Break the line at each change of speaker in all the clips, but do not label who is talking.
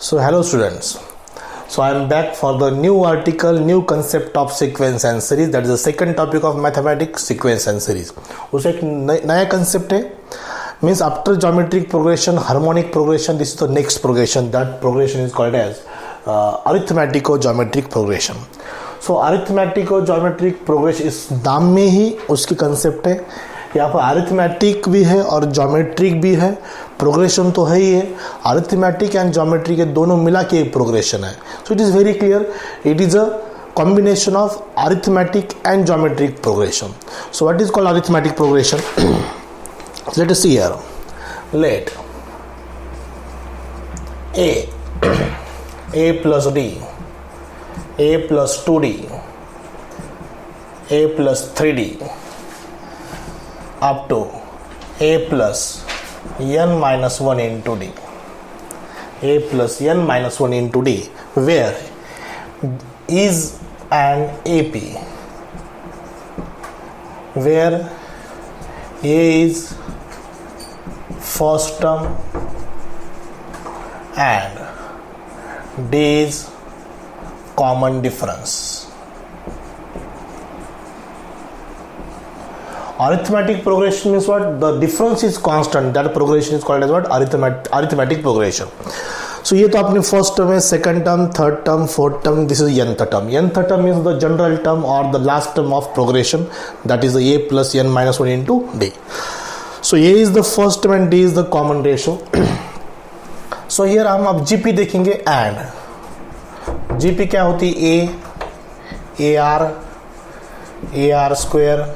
So hello students. So I am back for the new article, new concept of sequence and series. That is the second topic of mathematics, sequence and series. उसका एक नया concept है. Means after geometric progression, harmonic progression, this is the next progression. That progression is called as arithmetico-geometric progression. So arithmetico-geometric progression इस नाम में ही उसकी concept है. यहाँ पर अरिथमेटिक भी है और ज्योमेट्रिक भी है. प्रोग्रेशन तो है ही है. अरिथमेटिक एंड ज्योमेट्रिक के दोनों मिला के एक प्रोग्रेशन है. So it is very clear, it is a combination of arithmetic and geometric progression. So what is called arithmetic progression? Let us see here. Let a plus d, a plus 2d, a plus 3d up to a plus n minus 1 into d, a plus n minus 1 into d, where is an AP, where a is first term and d is common difference. Arithmetic progression means what? The difference is constant. That progression is called as what? Arithmetic progression. So ये तो आपने first term है, second term, third term, fourth term. This is nth term. Nth term is the general term or the last term of progression. That is the a plus n minus 1 into d. So a is the first term and d is the common ratio. So here हम अब GP देखेंगे and GP क्या होती है? AR square,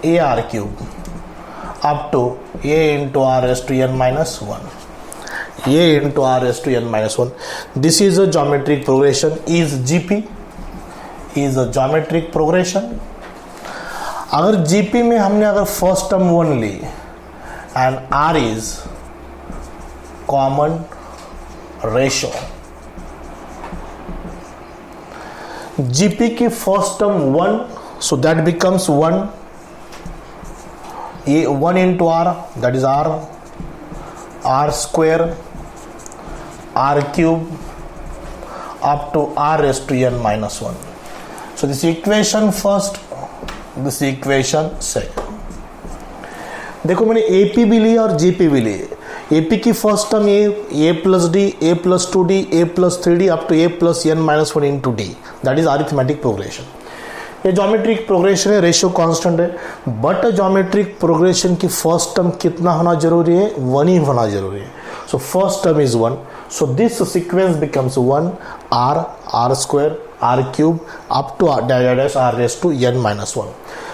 AR cube up to a into r raised to n minus 1, a into r raised to n minus 1. This is a geometric progression. Is GP is a geometric progression. अगर GP में हमने अगर first term 1 ली and r is common ratio, GP की first term 1, so that becomes 1 into r, that is r square, r cube up to r raised to n minus 1. So this equation first, this equation second. देखो मैंने AP भी ली और GP भी ली. AP की first term a plus d, a plus 2d, a plus 3d up to a plus n minus 1 into d. That is arithmetic progression. ये geometric progression है, ratio constant है. But geometric progression की first term कितना होना जरूरी है? 1 ही होना जरूरी है. So first term is 1. So this sequence becomes 1 r square, r cube up to r raised to n minus 1.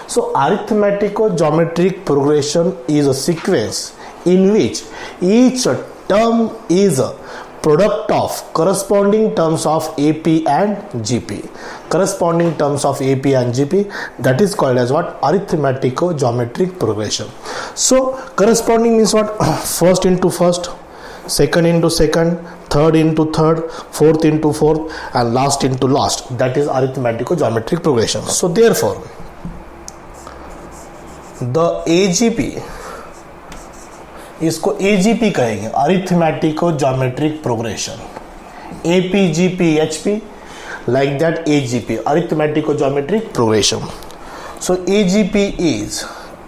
So arithmetico-geometric progression is a sequence in which each term is a product of corresponding terms of AP and GP. Corresponding terms of AP and GP, that is called as what? Arithmetico-geometric progression. So corresponding means what? First into first, second into second, third into third, fourth into fourth, and last into last. That is arithmetico-geometric progression. So therefore the AGP, इसको AGP कहेंगे, arithmetico geometric progression. AP, GP, HP, like that AGP, arithmetico geometric progression. So AGP is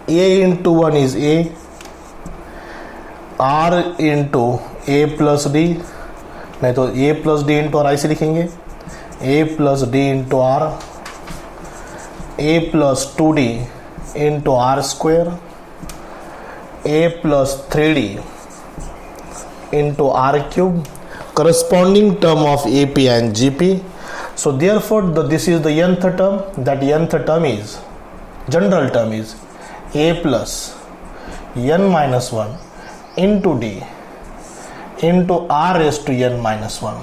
a into 1 is a, r into a plus d, नहीं तो a plus d into r ऐसे लिखेंगे, a plus d into r, a plus 2d into r square, a plus 3d into r cube, corresponding term of AP and GP. So therefore this is the nth term. That nth term is, general term is a plus n minus 1 into d into r raised to n minus 1.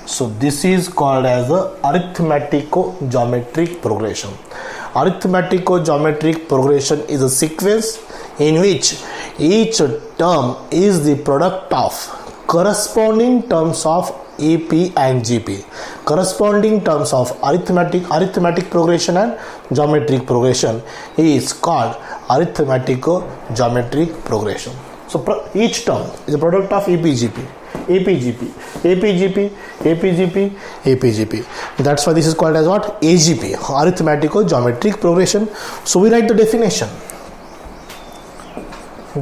So this is called as the arithmetico-geometric progression. Arithmetico-geometric progression is a sequence in which each term is the product of corresponding terms of AP and GP. Corresponding terms of arithmetic progression and geometric progression is called arithmetico-geometric progression. So each term is a product of AP, GP. APGP, APGP, APGP, APGP. That's why this is called as what? AGP, arithmetico-geometric progression. So we write the definition.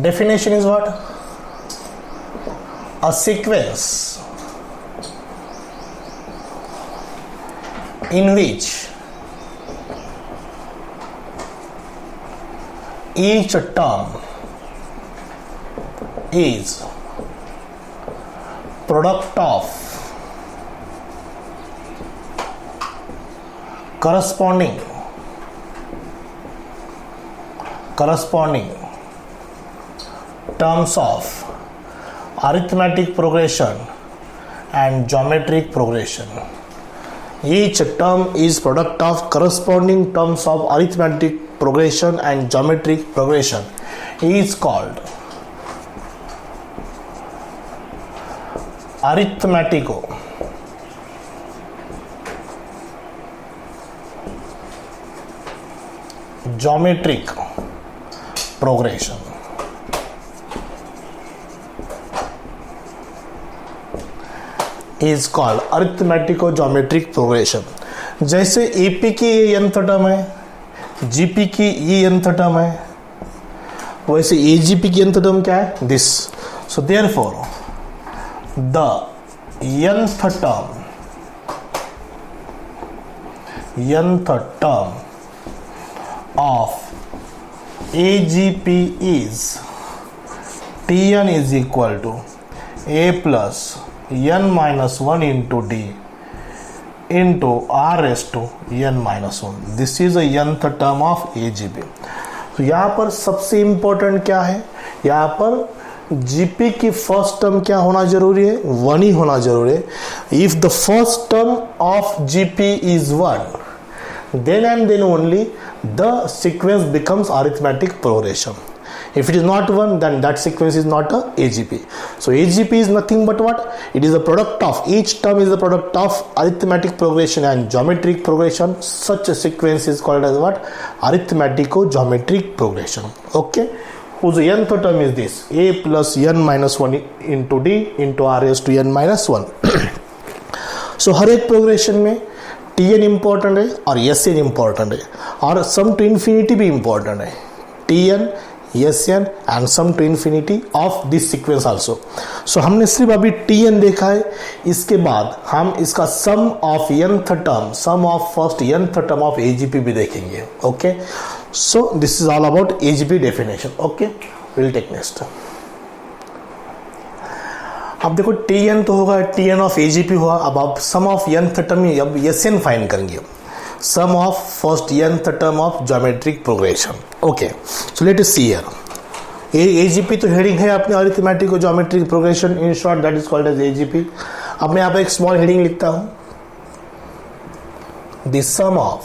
Definition is what? A sequence in which each term is product of corresponding terms of arithmetic progression and geometric progression. Each term is product of corresponding terms of arithmetic progression and geometric progression is called arithmetico geometric progression. Is called arithmetico-geometric progression. जैसे AP की ये nth term है, GP की ये nth term है, वैसे AGP की nth term क्या है? This. So therefore, the nth term of AGP is Tn is equal to A plus n minus 1 into d into r raised to n minus 1. This is a nth term of AGP. तो यहाँ पर सबसे important क्या है? यहाँ पर GP की first term क्या होना जरूरी है? 1 ही होना जरूरी है. If the first term of GP is 1, then and then only the sequence becomes arithmetic progression. If it is not 1, then that sequence is not a AGP. So AGP is nothing but what? It is a product of, each term is the product of arithmetic progression and geometric progression. Such a sequence is called as what? Arithmetico-geometric progression. Okay, whose nth term is this? A plus n minus 1 into d into r raised to n minus 1. So हर एक progression में Tn important है और Sn important है और सम to infinity भी important है. Tn, Sn and sum to infinity of this sequence also. So हमने सिर्फ अभी Tn देखा है. इसके बाद हम इसका sum of nth term, sum of first nth term of AGP भी देखेंगे. Okay, so this is all about AGP definition. Okay, we'll take next. अब देखो Tn तो होगा, Tn of AGP हुआ. अब आप sum of nth term अब Sn फाइंड करेंगे. Sum of first nth term of geometric progression. Okay, so let us see here. AGP तो हेडिंग है अपने arithmetico geometric progression. In short, that is called as AGP. अब मैं यहाँ पे एक स्मॉल हेडिंग लिखता हूँ. The sum of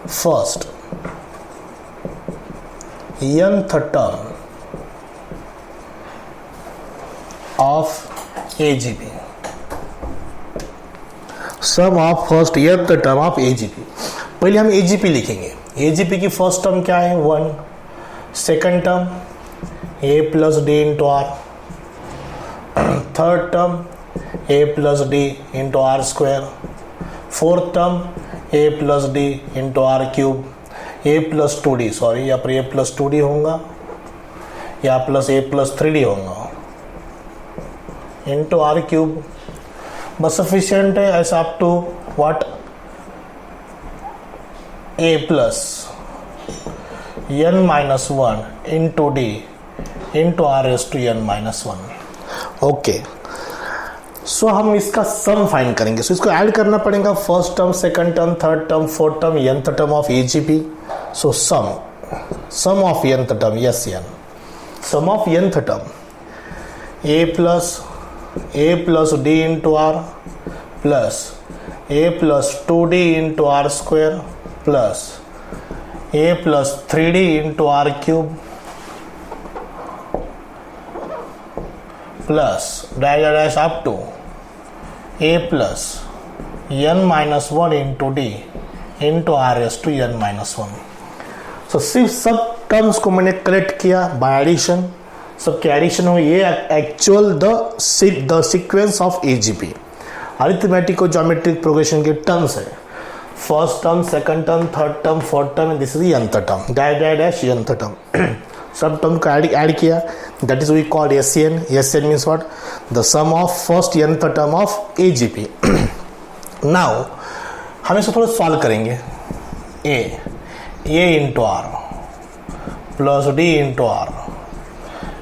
first nth term of AGP. Sum of first nth term of AGP. पहले हम AGP लिखेंगे. AGP की फर्स्ट टर्म क्या है? 1. Second term A plus D into R. Third term A plus D into R square. Fourth term A plus D into R cube. A plus 2d, sorry यहाँ पर A plus 2d होगा या plus A plus 3d होगा into R cube. बस sufficient है ऐसा up to what? A plus n minus 1 into D into R S to n minus 1. Okay, so हम इसका सम फाइंड करेंगे. सो इसको ऐड करना पड़ेगा. First term, second term, third term, fourth term, nth term of AGP. So sum of nth term, Sn. Sum of nth टर्म A plus d into r plus A plus 2d into r square plus A plus 3d into r cube plus dash up to A plus n minus 1 into d into r raised to n minus 1. So सिर्फ सब terms को मैंने collect किया by addition. सब के addition हो, ये actual the sequence of AGP arithmetic और ज्योमेट्रिक प्रोग्रेशन के टर्म्स है. First term, second term, third term, fourth term and this is nth term, dash nth term. सब टर्म को ऐड किया, that is we called SCN. SCN means what? The sum of first nth term of AGP. Now हम इसको थोड़ा solve करेंगे. A into R plus D into R,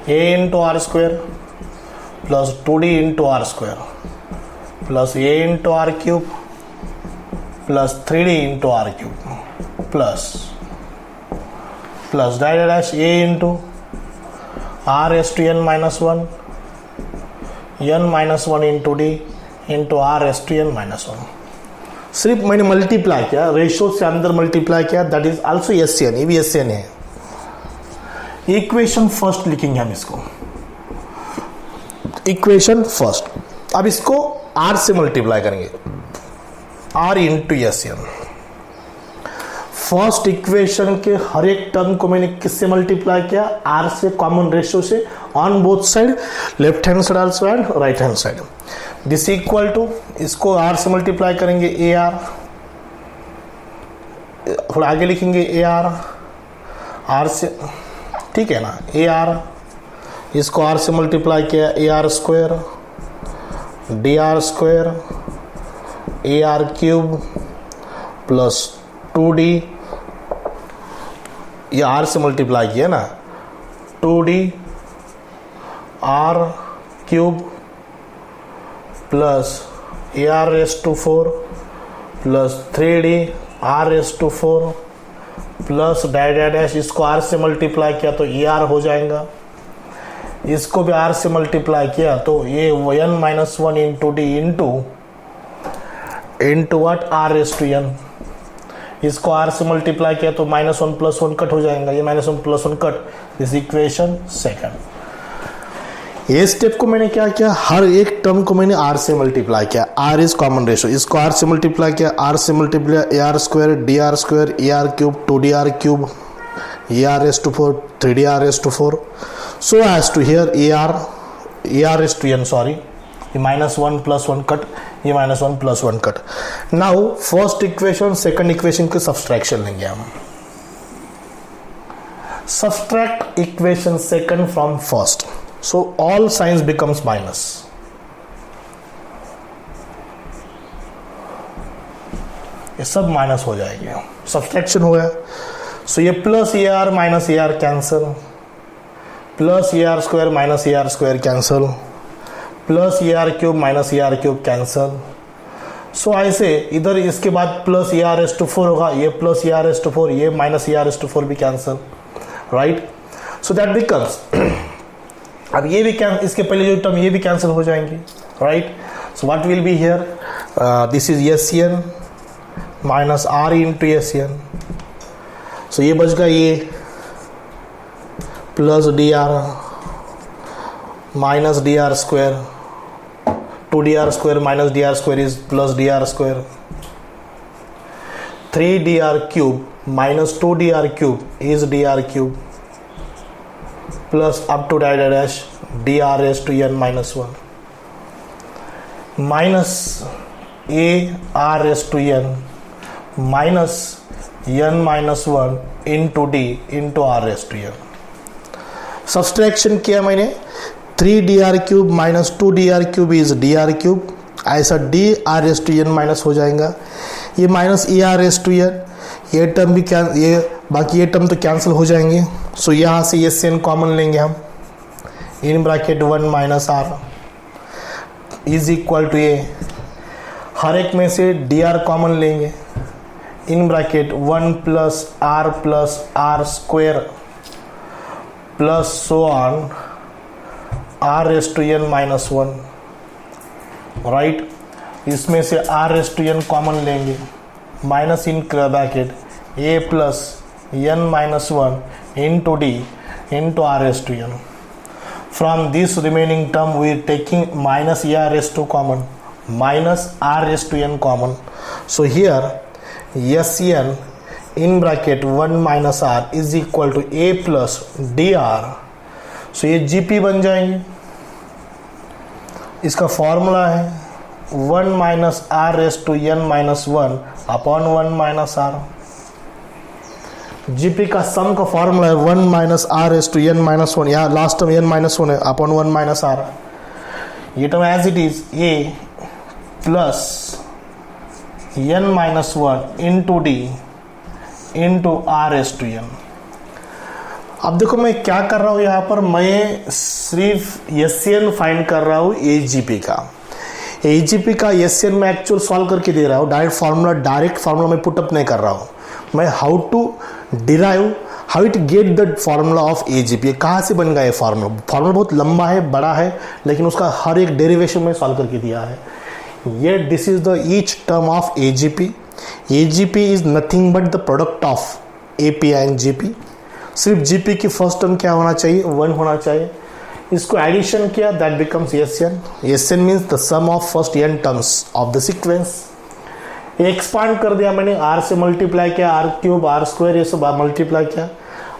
A into R square plus 2D into R square plus A into R cube plus 3D into R cube plus dash A into R S to n minus 1 into D into R S to n minus 1. सिर्फ मैंने multiply किया, ratio से अंदर multiply किया, that is also SCN. ये भी SCN है. Equation first लिखेंगे हम इसको, इक्वेशन फर्स्ट. अब इसको R से मल्टीप्लाई करेंगे, R into SCN. First equation के हर एक टर्म को मैंने किससे मल्टीप्लाई किया? R से, कॉमन रेशियो से, on both side, left hand side also and right hand side. This equal to, इसको R से मल्टीप्लाई करेंगे AR, थोड़ा आगे लिखेंगे AR, R से, ठीक है ना, AR. इसको R से मल्टीप्लाई किया AR square, DR square, AR cube plus 2D, ये R से मल्टीप्लाई किया ना, 2D R cube plus AR raise to 4 plus 3D R raise to 4 plus dash, इसको R से मल्टीप्लाई किया तो AR हो जाएगा. इसको भी R से मल्टीप्लाई किया तो ये n minus 1 into D into what? R raise to n. इसको R से मल्टीप्लाई किया तो -1 + 1 कट हो जाएगा, ये -1 + 1 कट. This equation second. ये स्टेप को मैंने क्या किया? हर एक टर्म को मैंने R से मल्टीप्लाई किया. R इज कॉमन रेशियो, इसको R से मल्टीप्लाई किया, R से multiply AR square, DR square, AR cube, 2DR cube, AR raise to 4, 3DR raise to 4, so as to here AR raise to n, sorry, ये -1 + 1 cut, ये -1 + 1 cut. Now first equation second equation के subtraction लेंगे हम. Subtract equation second from first, so all signs becomes minus. ये सब minus हो जाएंगे. Subtraction हो गया, सो ये plus AR minus AR cancel, plus AR square minus AR square cancel, plus AR cube minus AR cube cancel. So ऐसे इधर इसके बाद प्लस AR रेस टू 4 होगा, ये प्लस AR रेस टू 4, ये माइनस AR रेस टू 4 भी cancel, right. So that becomes, अब ये भी इसके पहले जो टर्म ये भी कैंसिल हो जाएंगे, right. So what will be here? This is SCN minus R into SCN. सो ये बच गया ये plus DR minus DR square, 2DR square minus DR square is plus DR square, 3DR cube minus 2DR cube is DR cube plus up to dash DR raise to n minus 1 minus AR raise to n minus n minus 1 into D into R raise to n. Subtraction किया मैंने, 3DR cube minus 2DR cube is DR cube, ऐसा DR raise to n minus हो जाएगा, ये minus AR raise to n, ये term भी ये बाकी ये टर्म तो कैंसिल हो जाएंगे. सो यहाँ से SCN कॉमन लेंगे हम, in bracket 1 minus R is equal to ये, हर एक में से DR कॉमन लेंगे, in bracket 1 plus R square plus so on R raise to n minus 1, right. इसमें से R raise to n common लेंगे, minus in bracket A plus n minus 1 into D into R raise to n. From this remaining term we are taking minus AR raised to common, minus R raised to n common. So here SCN in bracket 1 minus R is equal to A plus DR. So ये GP बन जाएंगे। इसका formula है 1 minus R raise to N minus 1 upon 1 minus R. GP का sum का formula है 1 minus R raise to N minus 1, यहाँ last term N minus 1 है अपॉन 1 माइनस आर। ये term as it is A plus N minus 1 into D into R raise to N. अब देखो मैं क्या कर रहा हूँ यहाँ पर, मैं सिर्फ एसएन फाइंड कर रहा हूँ एजीपी का। एजीपी का एसएन मैं एक्चुअल सॉल्व करके दे रहा हूँ, डायरेक्ट फार्मूला मैं पुटअप नहीं कर रहा हूँ। मैं how to derive, how it get the formula of AGP, कहाँ से बन गया ये फार्मूला बहुत लंबा है, बड़ा है, लेकिन उसका हर एक डेरिवेशन में सॉल्व करके दिया है। ये this is the each term of AGP. AGP is nothing but the product of AP and GP. सिर्फ जीपी की फर्स्ट टर्म क्या होना चाहिए, 1 होना चाहिए। इसको एडिशन किया, that becomes SN. SN means the sum of first n terms of the sequence. Expand कर दिया मैंने, r से मल्टीप्लाई किया, r क्यूब r स्क्वायर ये सब मल्टीप्लाई किया।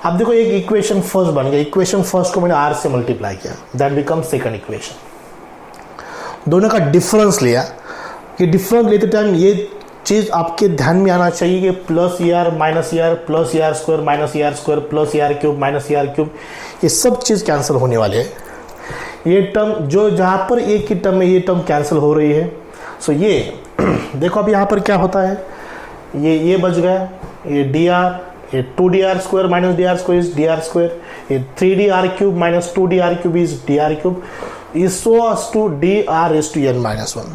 अब देखो एक इक्वेशन फर्स्ट बन गया, इक्वेशन फर्स्ट को मैंने r से मल्टीप्लाई किया, दैट बिकम्स सेकंड इक्वेशन। दोनों का डिफरेंस लिया। कि डिफरेंस लेते टाइम ये चीज आपके ध्यान में आना चाहिए कि plus ER minus ER plus ER square minus ER square plus ER cube minus ER cube, ये सब चीज कैंसिल होने वाले हैं। ये टर्म जो जहाँ पर एक ही टर्म में ये टर्म कैंसिल हो रही है। सो ये देखो अब यहाँ पर क्या होता है, ये बच गया, ये dr, ये 2dr square minus dr square is dr square, ये 3dr cube minus 2dr cube is dr cube, is so as to dr raise to n minus 1।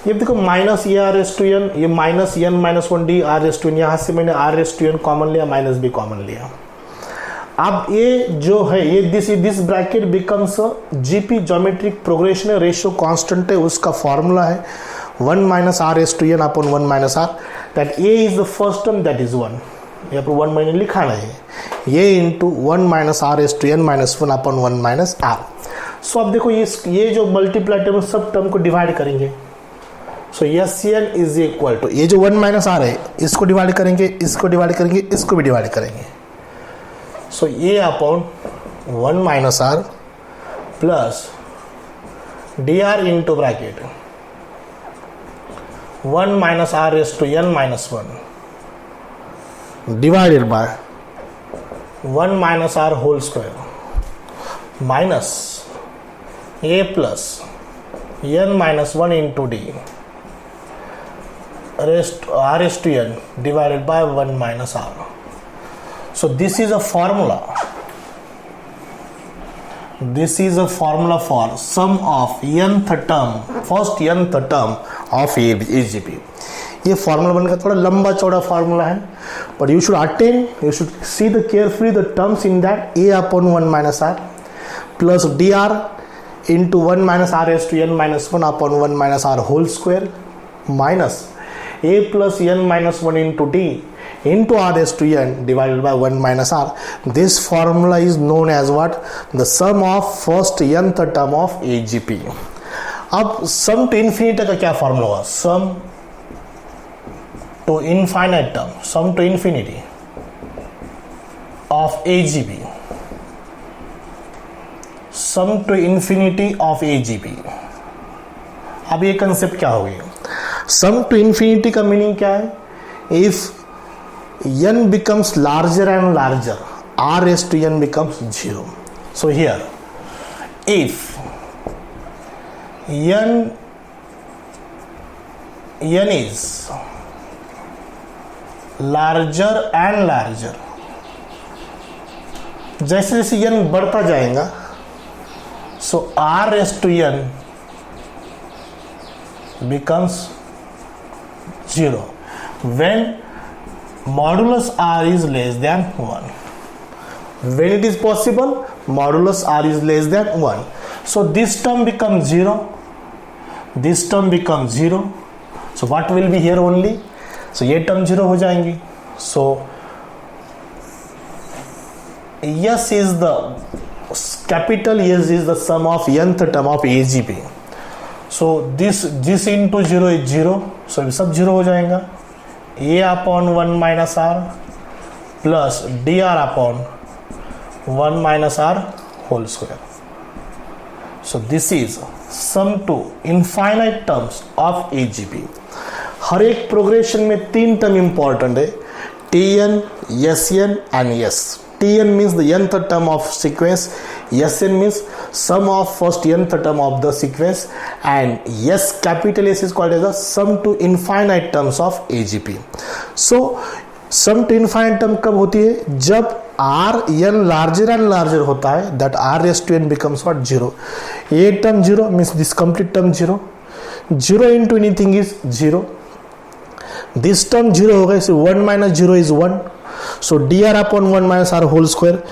ये देखो minus ER raise to n, ये minus n minus 1 dr raise to n, यहाँ से मैंने r raise to n common लिया, minus भी common लिया। अब ये जो है ये this bracket becomes GP geometric progression है, रेशियो कांस्टेंट है, उसका फॉर्मूला है 1 minus R raise to n upon 1 minus R, that a is the first term, that is 1। यहाँ पर 1 मैंने लिखा नहीं है, ये into 1 minus R raise to n minus 1 upon 1 minus R. So अब देखो ये जो मल्टीप्लाई टर्म सब टर्म को डिवाइड करेंगे। So SN is equal to ये जो 1 माइनस आर है, इसको डिवाइड करेंगे, इसको डिवाइड करेंगे, इसको भी डिवाइड करेंगे। सो ये upon 1 minus R plus dr into bracket 1 minus R raise to n minus 1 divided by 1 minus R whole square minus a plus n minus 1 into D r raised to n divided by 1 minus r. So this is a formula. This is a formula for sum of nth term, first nth term of AGP. ये formula बनकर थोड़ा लंबा चौड़ा formula है, but you should attend, you should see the carefully the terms in that a upon 1 minus r plus dr into 1 minus r raised to n minus 1 upon 1 minus r whole square minus a plus n minus 1 into d into r raised to n divided by 1 minus r. This formula is known as what? The sum of first nth term of AGP. अब sum to infinity का क्या formula होगा? Sum to infinite term, sum to infinity of AGP, sum to infinity of AGP. अब ये concept क्या होगी? सम to infinity का meaning क्या है? If n becomes larger and larger, r raised to n becomes 0. So here, if n is larger and larger, जैसे जैसे n बढ़ता जाएगा, so r raised to n becomes 0 when modulus r is less than 1. When it is possible, modulus r is less than 1. So this term becomes 0, this term becomes 0. So what will be here only? So ये term 0 हो जाएंगी. So S is the capital S is the sum of nth term of AGP. So this into 0 is 0. So ये सब 0 हो जाएगा. a upon 1 minus r plus dr upon 1 minus r whole square. So this is sum to infinite terms of AGP. हर एक progression में 3 term important है, Tn, Sn and S. Tn means the nth term of sequence, Sn means sum of first nth term of the sequence, and S, capital S is called as the sum to infinite terms of AGP. So sum to infinite term कब होती है? जब Rn larger and larger होता है, that R raised to n becomes what? 0. A term 0 means this complete term 0. 0 into anything is 0. This term 0 होगा, so 1 minus 0 is 1. So dr upon 1 minus r whole square.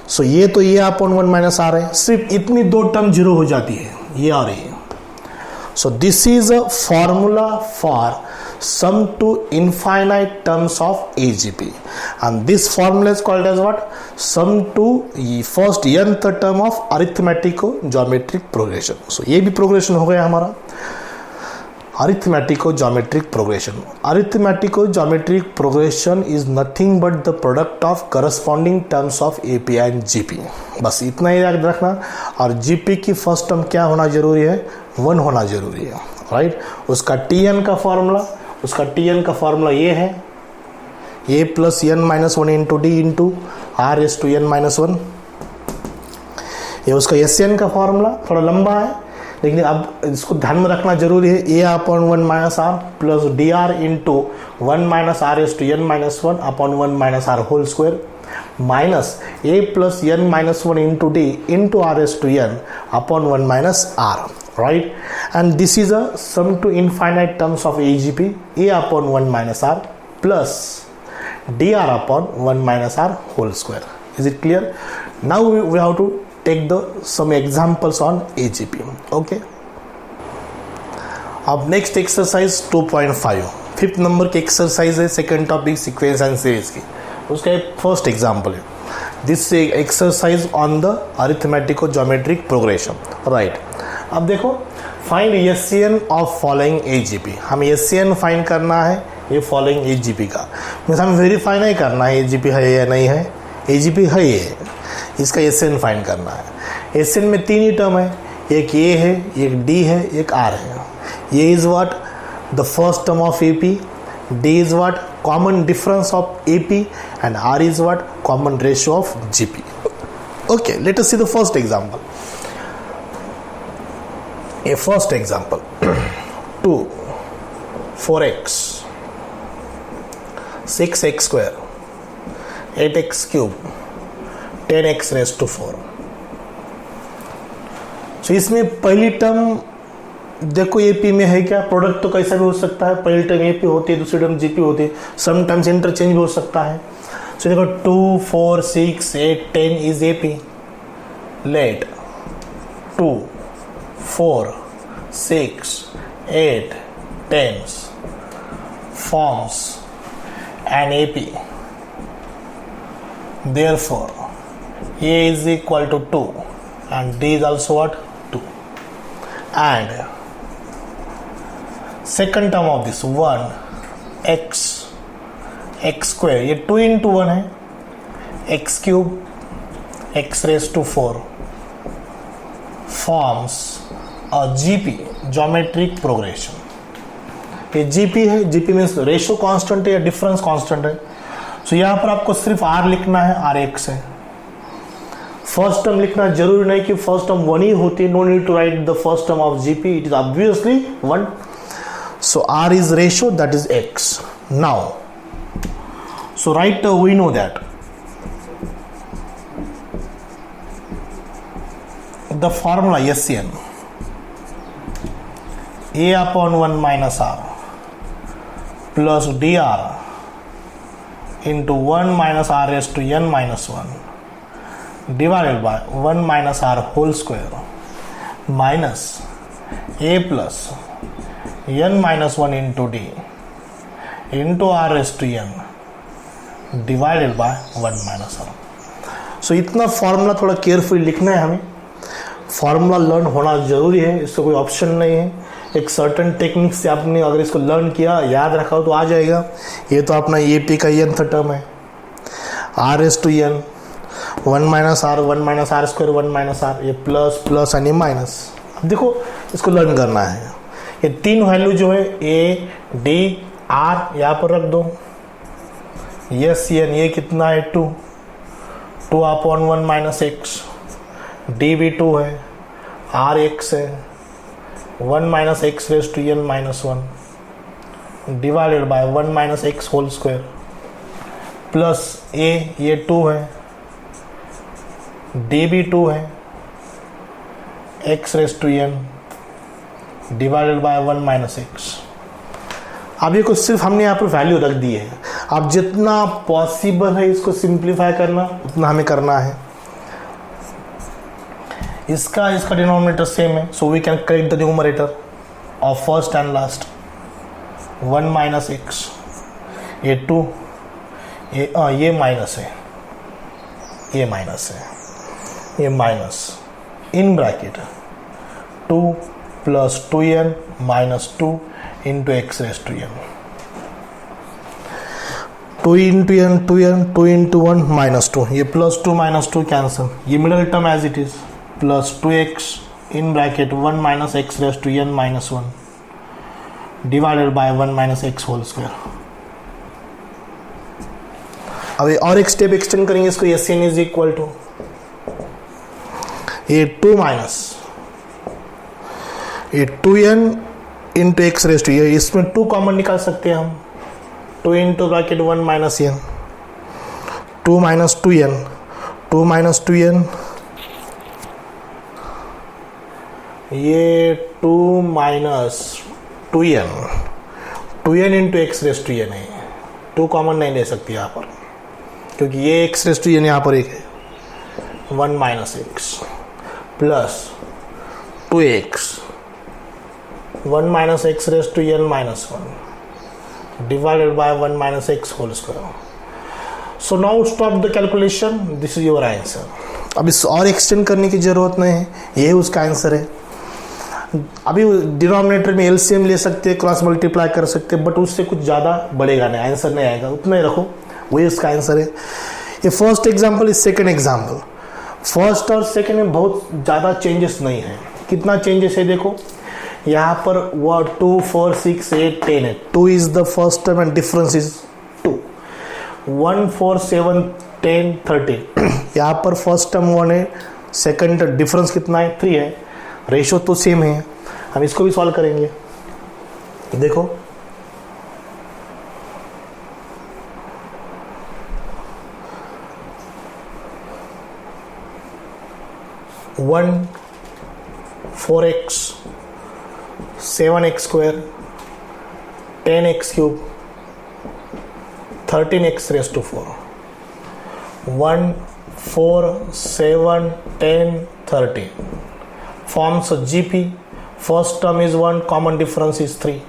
So ये तो ये upon 1 minus r है, सिर्फ इतनी 2 term 0 हो जाती है, ये और ये. So this is a formula for sum to infinite terms of AGP, and this formula is called as what? Sum to first nth term of arithmetico-geometric progression. So ये भी progression हो गया हमारा arithmetico-geometric progression. Arithmetico-geometric progression is nothing but the product of corresponding terms of AP and GP. बस इतना ही याद रखना. और GP की फर्स्ट टर्म क्या होना जरूरी है? 1 होना जरूरी है, राइट? उसका Tn का फॉर्मूला ये है, a plus n minus 1 into D into r raise to n minus 1. ये उसका Sn का फॉर्मूला थोड़ा लंबा है, लेकिन अब इसको ध्यान में रखना जरूरी है. a upon 1 minus R plus D R into 1 minus R raise to n minus 1 upon 1 minus R whole square minus a plus n minus 1 into D into R raise to n upon 1 minus R, right? And this is a sum to infinite terms of AGP, a upon 1 minus r plus dr upon 1 minus r whole square. Is it clear? Now we have to take some examples on AGP. Okay. अब next exercise 2.5 5th number की exercise है, second topic sequence and series की. उसका एक first example है. This exercise on the arithmetico geometric progression, right? अब देखो, find SCN of following AGP. हमें एससीएन फाइंड करना है ये फॉलोइंग एजीपी का. मीन्स हमें वेरीफाई नहीं करना है एजीपी है या नहीं है, एजीपी है ये, इसका एससीएन फाइंड करना है. एससीएन में 3 ही टर्म है, एक ए है, एक डी है, एक आर है. ये is what the first term of AP, D is what common difference of AP, and R is what common ratio of GP. Okay, let us see the first example. A first example 2 4x 6x square 8x cube 10x raised to 4. So इसमें पहली term देखो AP में है क्या, product तो कैसा भी हो सकता है. पहली टर्म एपी होती है, दूसरी टर्म जीपी होती है, समटाइम्स इंटरचेंज भी हो सकता है. सो देखो 2 4 6 8 10 is AP. Late 2 4 6 8 10 forms an AP. Therefore A is equal to 2 and D is also what? 2. And second term of this 1 x square, ये 2 into 1 है, x cube x raised to 4 forms a GP, geometric progression. ये GP है, GP means ratio constant है या difference constant है. सो यहाँ पर आपको सिर्फ आर लिखना है, आर एक्स है. फर्स्ट टर्म लिखना जरूरी नहीं कि फर्स्ट टर्म 1 ही होती है. No need to write the first term of GP, it is obviously 1. So R is ratio, that is X. Now so right, we know that the formula SCN, A upon 1 minus R plus dr into 1 minus R raised to n minus 1 divided by 1 minus R whole square minus A plus n minus 1 into d into R raised to n divided by 1 minus R. So इतना formula थोड़ा carefully लिखना है हमें. Formula learn होना जरूरी है, इसका कोई ऑप्शन नहीं है. एक सर्टन टेक्निक से आपने अगर इसको लर्न किया, याद रखा हो तो आ जाएगा. ये तो अपना एपी का n टर्म है, R S to N 1 minus R, 1 minus R square, 1 minus R, ये प्लस प्लस यानी माइनस। अब देखो इसको लर्न करना है। ये तीन वैल्यू जो है ए डी आर यहाँ पर रख दो। यस एन ये कितना है 2, 2 अपॉन 1 माइनस एक्स, डी भी 2 है, आर एक्स है, 1 minus x raise to N minus 1 divided by 1 minus x whole square plus A ये 2 है, डी भी 2 है, X raise to N divided by 1 minus X. अब ये कुछ सिर्फ हमने यहाँ पर वैल्यू रख दी है। अब जितना पॉसिबल है इसको सिंप्लीफाई करना उतना हमें करना है। इसका डिनोमिनेटर सेम है, so we can correct the numerator of first and last. 1 minus X, ये 2, ये माइनस है, ये माइनस है, ये minus in bracket 2 plus 2n minus 2 into x raise to N, 2 into N 2n, 2 into 1 minus 2, ये plus 2 minus 2 cancel, ये middle term as it is plus 2x in bracket 1 minus x raise to N minus 1 divided by 1 minus x whole square. अब और एक step extend करेंगे इसको, S N is equal to ये 2 minus ये 2n into x raise to, ये इसमें 2 common निकाल सकते हैं हम, 2 into bracket 1 minus N, 2 minus 2n, 2 minus 2n, ये 2 minus 2n, 2n into x raise to N है, 2 कॉमन नहीं ले सकती यहाँ पर क्योंकि ये एक्स रेज टू एन यहाँ पर एक है, 1 minus x plus 2x 1 minus x raise to N minus 1 divided by 1 minus x whole square. So now stop the calculation, this is your answer. अब इस और एक्सटेंड करने की जरूरत नहीं है, ये उसका आंसर है। अभी डिनोमिनेटर में एलसीएम ले सकते हैं, क्रॉस मल्टीप्लाई कर सकते हैं, बट उससे कुछ ज़्यादा बढ़ेगा नहीं, आंसर नहीं आएगा, उतना ही रखो, वही उसका आंसर है। ये फर्स्ट एग्जाम्पल, इस सेकेंड एग्जाम्पल। फर्स्ट और सेकेंड में बहुत ज़्यादा चेंजेस नहीं है। कितना चेंजेस है देखो, यहाँ पर 2 4 6 8 10 है, 2 is the first term and difference is 2, 1 4 7 10 13 यहाँ पर फर्स्ट टर्म 1 है, सेकंड डिफरेंस कितना है 3 है, रेशो तो सेम है। हम इसको भी सॉल्व करेंगे, देखो one 4x 7x square 10x cube 13x raise to 4, 1 4 7 10 13 forms a GP. First term is 1, common difference is 3।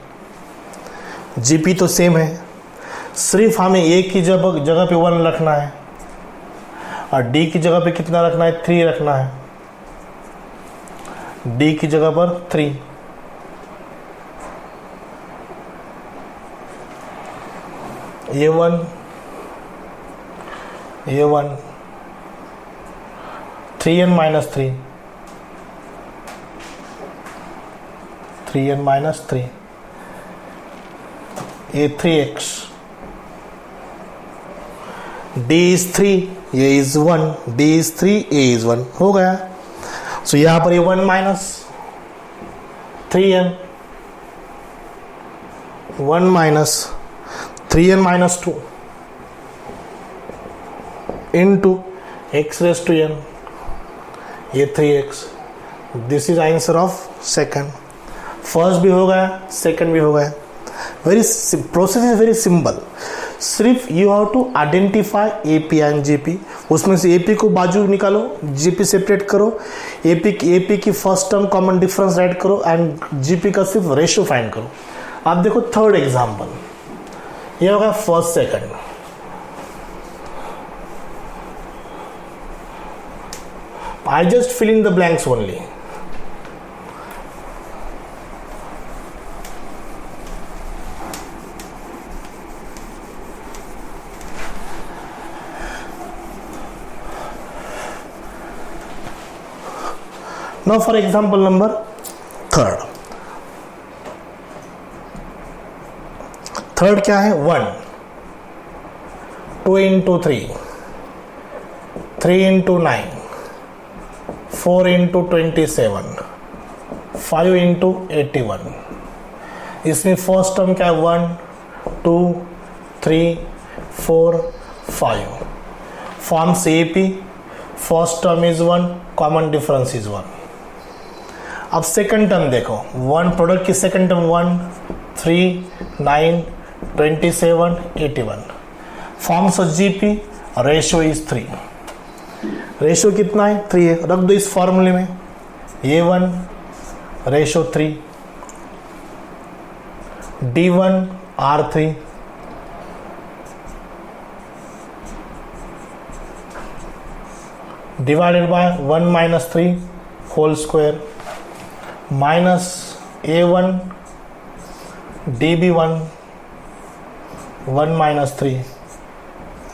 GP तो सेम है, सिर्फ हमें a की जगह पे 1 रखना है और d की जगह पे कितना रखना है 3 रखना है, d की जगह पर 3। ये 1 3n माइनस 3, 3n माइनस 3, ये 3x, d इज 3, ये is 1, d is 3, a is 1, हो गया। सो यहां पर ये 1 minus 3n, 1 minus 3n minus 2 into x raise to n, ये 3x। This is answer of second. First भी हो गया, सेकंड भी हो गया। प्रोसेस इज वेरी सिंपल, सिर्फ you have to identify AP and GP. उसमें से एपी को बाजू निकालो, जीपी सेपरेट करो, एपी की first term common difference right करो एंड जीपी का सिर्फ रेशियो फाइंड करो। अब देखो थर्ड एग्जांपल, ये होगा first second. I just fill in the blanks only. Now for example number third क्या है 1 2 into 3 3 into 9 4 into 27 5 into 81. इसमें फर्स्ट टर्म क्या है 1 2 3 4 5 forms AP. First term is 1, common difference is 1. अब सेकंड टर्म देखो 1 product की second term 1 3 9 27 81 forms of GP. Ratio is 3. Ratio कितना है 3 है. रख दो इस फॉर्मूले में A1 ratio 3 D1 R3 divided by 1 minus 3 whole square minus A1 DB1 1 minus 3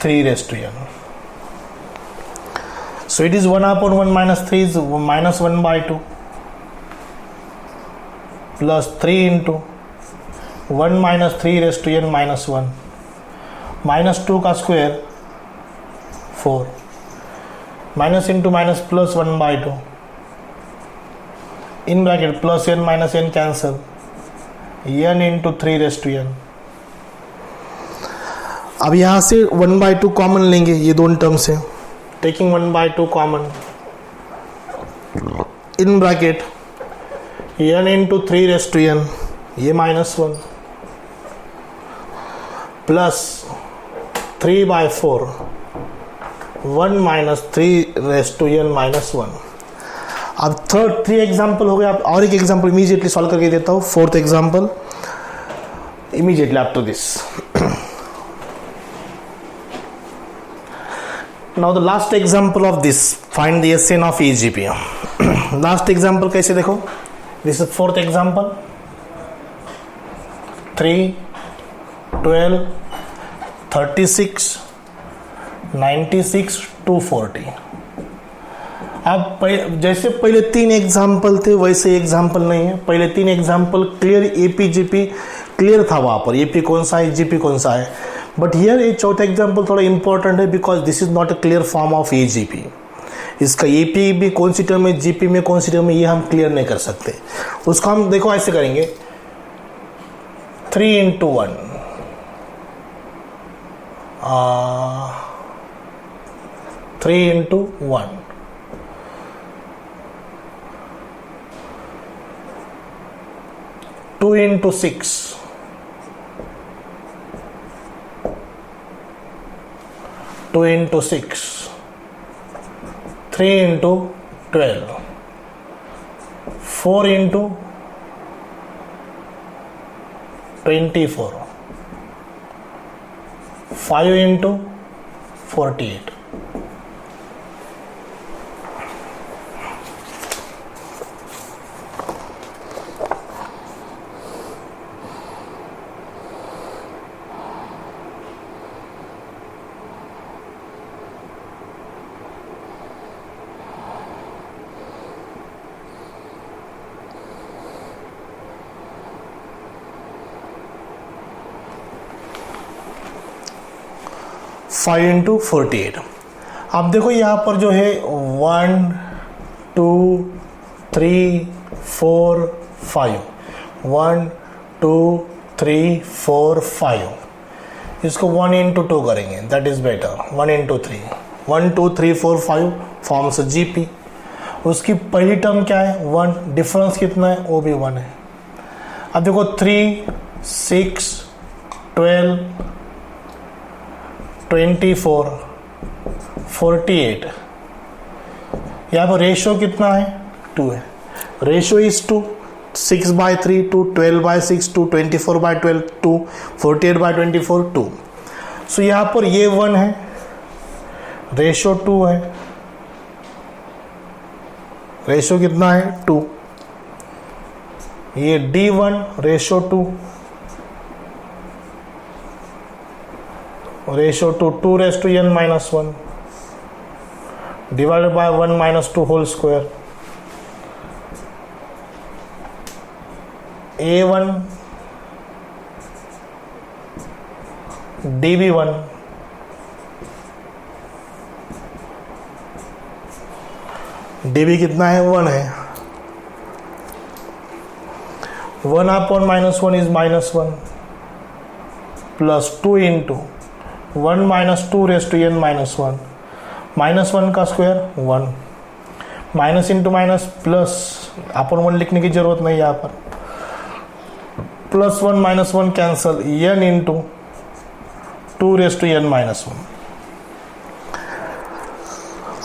3 raised to n. So it is 1 upon 1 minus 3 is minus 1 by 2 plus 3 into 1 minus 3 raised to n minus 1 minus 2 का square 4 minus into minus plus 1 by 2 in bracket plus n minus n cancel n into 3 raised to n. अब यहां से 1 by 2 common लेंगे ये दोनों term से. Taking 1 by 2 common in bracket n into 3 raised to n ये minus 1 plus 3 by 4 1 minus 3 raised to n minus 1. अब third 3 example हो गया. अब और एक एग्जाम्पल इमीडिएटली सॉल्व करके देता हूं. Fourth example immediately after this. Now the last example of this find the SN of EGP. Last example कैसे देखो. This is fourth example 3 12 36 96 240. अब जैसे पहले 3 एग्जाम्पल थे वैसे एग्जाम्पल नहीं है. पहले 3 example clear AP GP clear था वहां पर. AP कौन सा है GP कौन सा है. बट हियर ये चौथा एग्जाम्पल थोड़ा इंपॉर्टेंट है because this is not a clear form of AGP. इसका AP भी कौन सी टर्म है GP में कौन सी टर्म है ये हम क्लियर नहीं कर सकते. उसको हम देखो ऐसे करेंगे 3 into 1 3 into 1 2 into 6 2 into 6 3 into 12 4 into 24 5 into 48. Five into 48. अब देखो यहाँ पर जो है 1 2 3 4 5 1 2 3 4 5. इसको 1 into 2 करेंगे that is better. 1 into 3 1 2 3 4 5 forms GP. उसकी पहली टर्म क्या है 1. डिफरेंस कितना है वो भी 1 है. अब देखो 3 6 12 24 48. यहाँ पर रेशियो कितना है 2 है. Ratio is 2 6 by 3 2 12 by 6 2 24 by 12 2 48 by 24 2. सो यहाँ पर ये 1 है रेशियो 2 है. रेशियो कितना है 2. ये D1 ratio 2 ratio to 2 raised to n minus 1 divided by 1 minus 2 whole square A1 dB1 dB कितना है 1 है 1/-1 is -1 plus 2 into 1 - 2 raised to n -1 -1 का square 1 minus into minus plus अपन 1 लिखने की जरूरत नहीं यहाँ पर +1 -1 cancel n into 2 raised to n -1।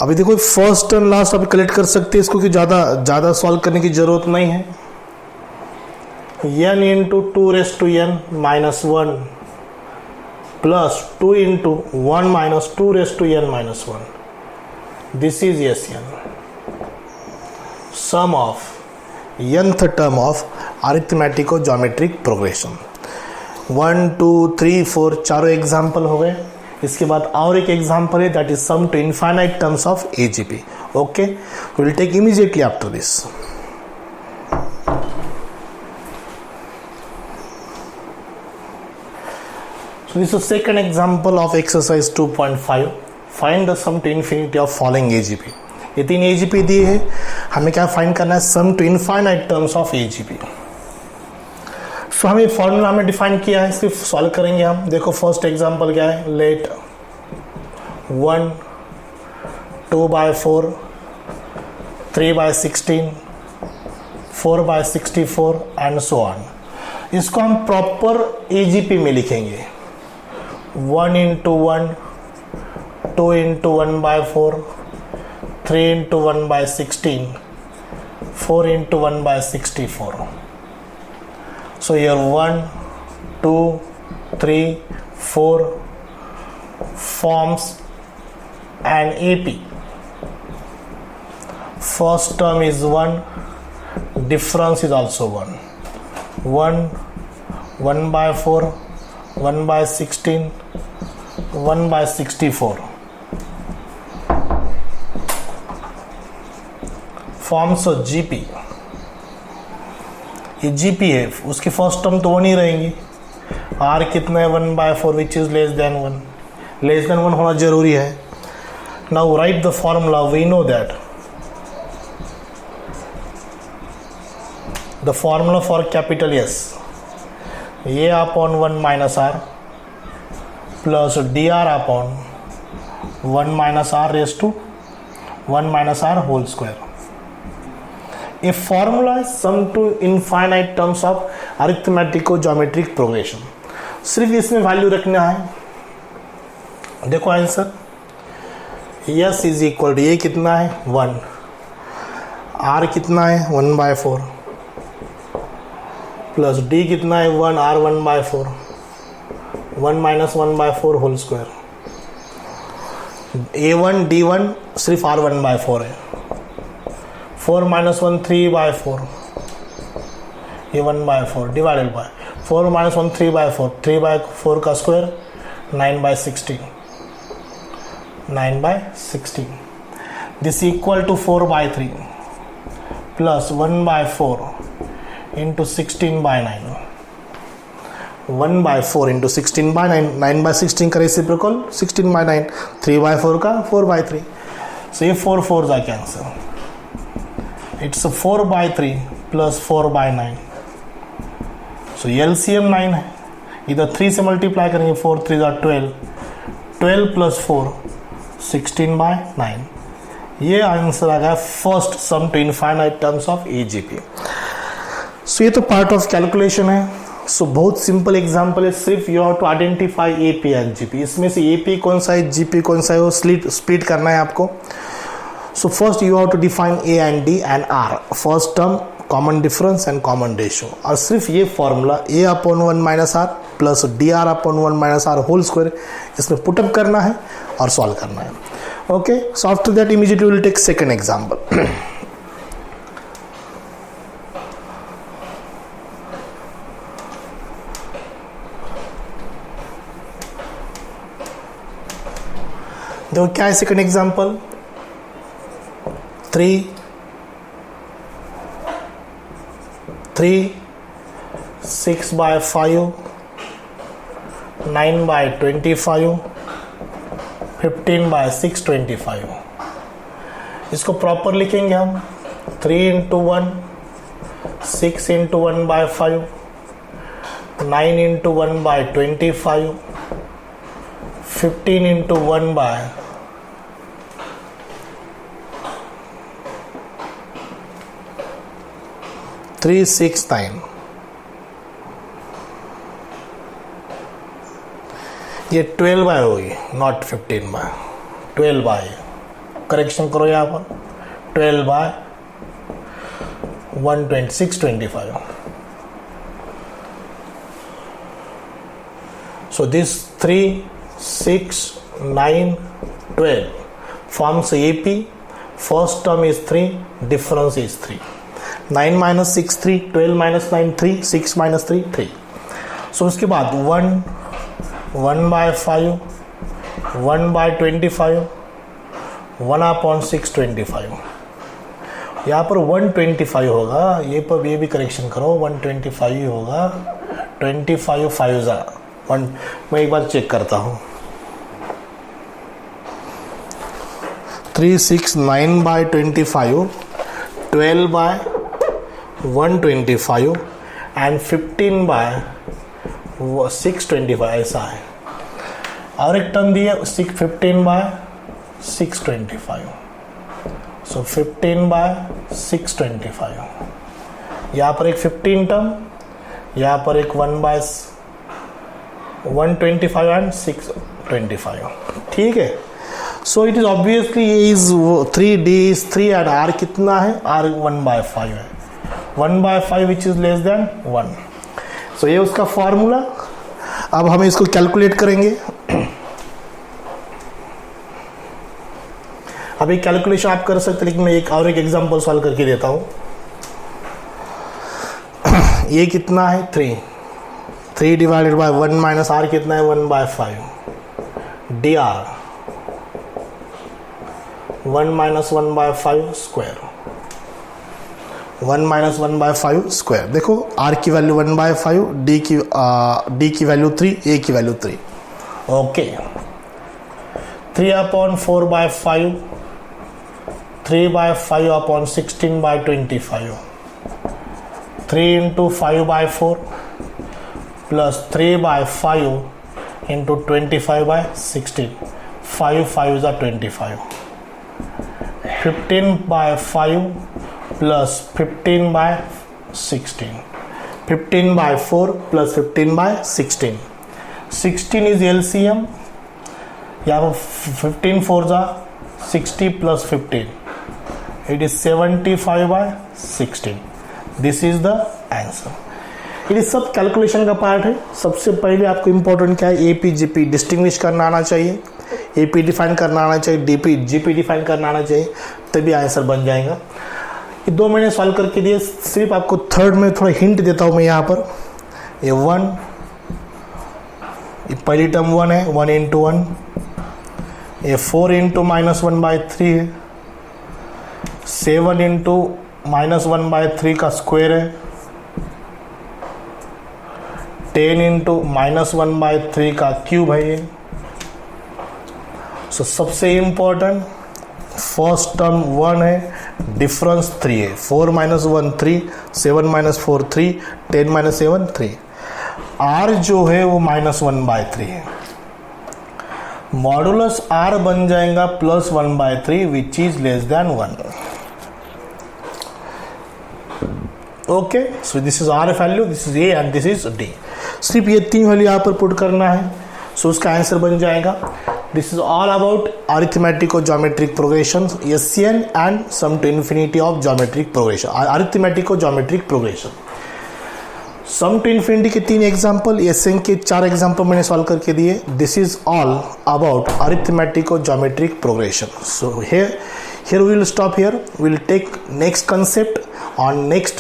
अभी देखो फर्स्ट एंड लास्ट आप कलेक्ट कर सकते हैं इसको कि ज़्यादा सॉल्व करने की जरूरत नहीं है। n into 2 raised to n -1 plus 2 into 1 - 2 raised to n -1 this is Sn sum of nth term of arithmetico geometric progression. 1 2 3 4 चारों एग्जाम्पल हो गए। इसके बाद और एक एग्जाम्पल है that is sum to infinite terms of AGP। Okay will take immediately after this. So this is second example of exercise 2.5. Find the sum to infinity of following AGP. ये 3 AGP दिए हैं, हमें क्या find करना है sum to infinite terms of AGP। So हमें formula हमें define किया है, सिर्फ सॉल्व करेंगे हम। देखो फर्स्ट एग्जांपल क्या है, लेट 1 2/4 3/16 4/64 एंड सो ऑन। इसको हम प्रॉपर AGP में लिखेंगे 1 into 1 2 into 1/4 3 into 1/16 4 into 1/64। So here 1 2 3 4 forms an AP. First term is 1, difference is also 1 1/4 1/16 1/64 forms GP। ये GP है, उसकी फर्स्ट टर्म तो 1 ही रहेंगी। R कितना है 1/4 विच इज लेस देन 1 होना जरूरी है। Now write the formula. We know that the formula for capital S A upon 1 minus R plus dr upon 1 minus R raised to 1 minus R whole square. A formula is sum to infinite terms of arithmetico-geometric progression. सिर्फ इसमें value रखना है। देखो answer S is equal to ये कितना है 1, R कितना है 1/4 प्लस D कितना है 1 R 1/4 1 minus 1/4 whole square. A1 D1 सिर्फ R 1/4 है। 4 minus 1 3/4 ये 1/4 डिवाइडेड बाय 4 minus 1 3/4 3/4 का square 9/16 9/16 this equal to 4/3 plus 1/4 into 16/9 1/4 into 16/9 9/16 का रेसिप्रोकल 16/9 3/4 का 4/3। सो ये 4 4 का cancer it's 4/3 plus 4/9। So LCM 9 है, इधर 3 से मल्टीप्लाई करेंगे 4 3 12 12 प्लस 4 16/9। ये आंसर आ गया first sum to infinite terms of AGP। So ये तो पार्ट ऑफ कैलकुलेशन है। सो बहुत सिंपल एग्जांपल है, सिर्फ you have to identify AP and GP। इसमें से AP कौन सा है GP कौन सा है वो स्प्लिट करना है आपको। So first you have to define A and D and R, first term common difference and common ratio। और सिर्फ ये formula A upon 1 minus R plus dr upon 1 minus R whole square इसमें put up करना है और solve करना है। Okay so after that immediately will take second example. देखो क्या है सेकंड एग्जांपल 3 6/5, 9/25, 15/625। इसको प्रॉपर लिखेंगे हम 3 × 1, 6 × 1/5, 9 × 1/25, 15 × 1/369। ये 12/, होगी, नॉट 15/, 12/। करेक्शन करो यहाँ पर 12/625। So this 3, 6, 9, 12 forms AP. First term is 3, difference is 3. 9 - 6 3, 12 - 9 3, 6 - 3 3। So उसके बाद 1, 1/5, 1/25, 1/625। यहाँ पर 125 होगा, ये पर ये भी करेक्शन करो, 125 ही होगा। 25 5 1। मैं एक बार चेक करता हूँ। 3, 6, 9/25, 12/125 एंड 15/625, ऐसा है। और एक टर्म दिया 15/625। सो 15/625। यहाँ पर एक 15 टर्म, यहाँ पर एक 1/125 एंड 625। ठीक है। सो इट इज ऑब्वियसली ये is 3D is 3 and R कितना है? R 1/5 है। 1/5 विच इज लेस देन 1। सो ये उसका फॉर्मूला। अब हम इसको कैलकुलेट करेंगे। अभी कैलकुलेशन आप कर सकते, लेकिन मैं एक एग्जांपल सॉल्व करके देता हूं। ये कितना है? 3 / 1 - R कितना है? 1/5। dr 1 - 1/5 square. 1 - 1/5 स्क्वायर। देखो R की वैल्यू 1/5, D की वैल्यू 3, A की value 3। Okay. 3/4/5, 3/5 / 16/25, 3 × 5/4 plus 3/5 × 25/16, 5 5 = 25, 15/5 plus 15/16, 15/4 plus 15/16, 16 is LCM। यहाँ पर 15 4 = 60 plus 15, it is 75/16। This is the answer. ये सब कैलकुलेशन का पार्ट है। सबसे पहले आपको इंपॉर्टेंट क्या है? AP GP डिस्टिंग्विश करना आना चाहिए, AP डिफाइन करना आना चाहिए, GP डिफाइन करना आना चाहिए, तभी आंसर बन जाएगा। ये 2 मैंने सॉल्व करके दिए। सिर्फ आपको थर्ड में थोड़ा हिंट देता हूँ मैं। यहाँ पर ये 1, ये पहली टर्म 1 है, 1 × 1। ये 4 × -1/3 है, 7 × -1/3 का स्क्वायर है, 10 × -1/3 का क्यूब है ये। सो सबसे इंपॉर्टेंट फर्स्ट टर्म 1 है, डिफरेंस 3 है। 4 - 1 3, 7 - 4 3, 10 - 7 3। R जो है वो -1/3 है। मॉडुलस R बन जाएगा +1/3 which is less than 1। Okay. So this is R value, this is A and this is D। सिर्फ ये 3 वैल्यू यहाँ पर पुट करना है। सो उसका आंसर बन जाएगा। This is all about arithmetic और geometric progression, SN and sum to infinity of geometric progression. Arithmetic और geometric progression, sum to infinity के 3 एग्जाम्पल, SN के 4 एग्जाम्पल मैंने सॉल्व करके दिए। This is all about arithmetic और geometric progression. So here we will stop here. We will take next concept on next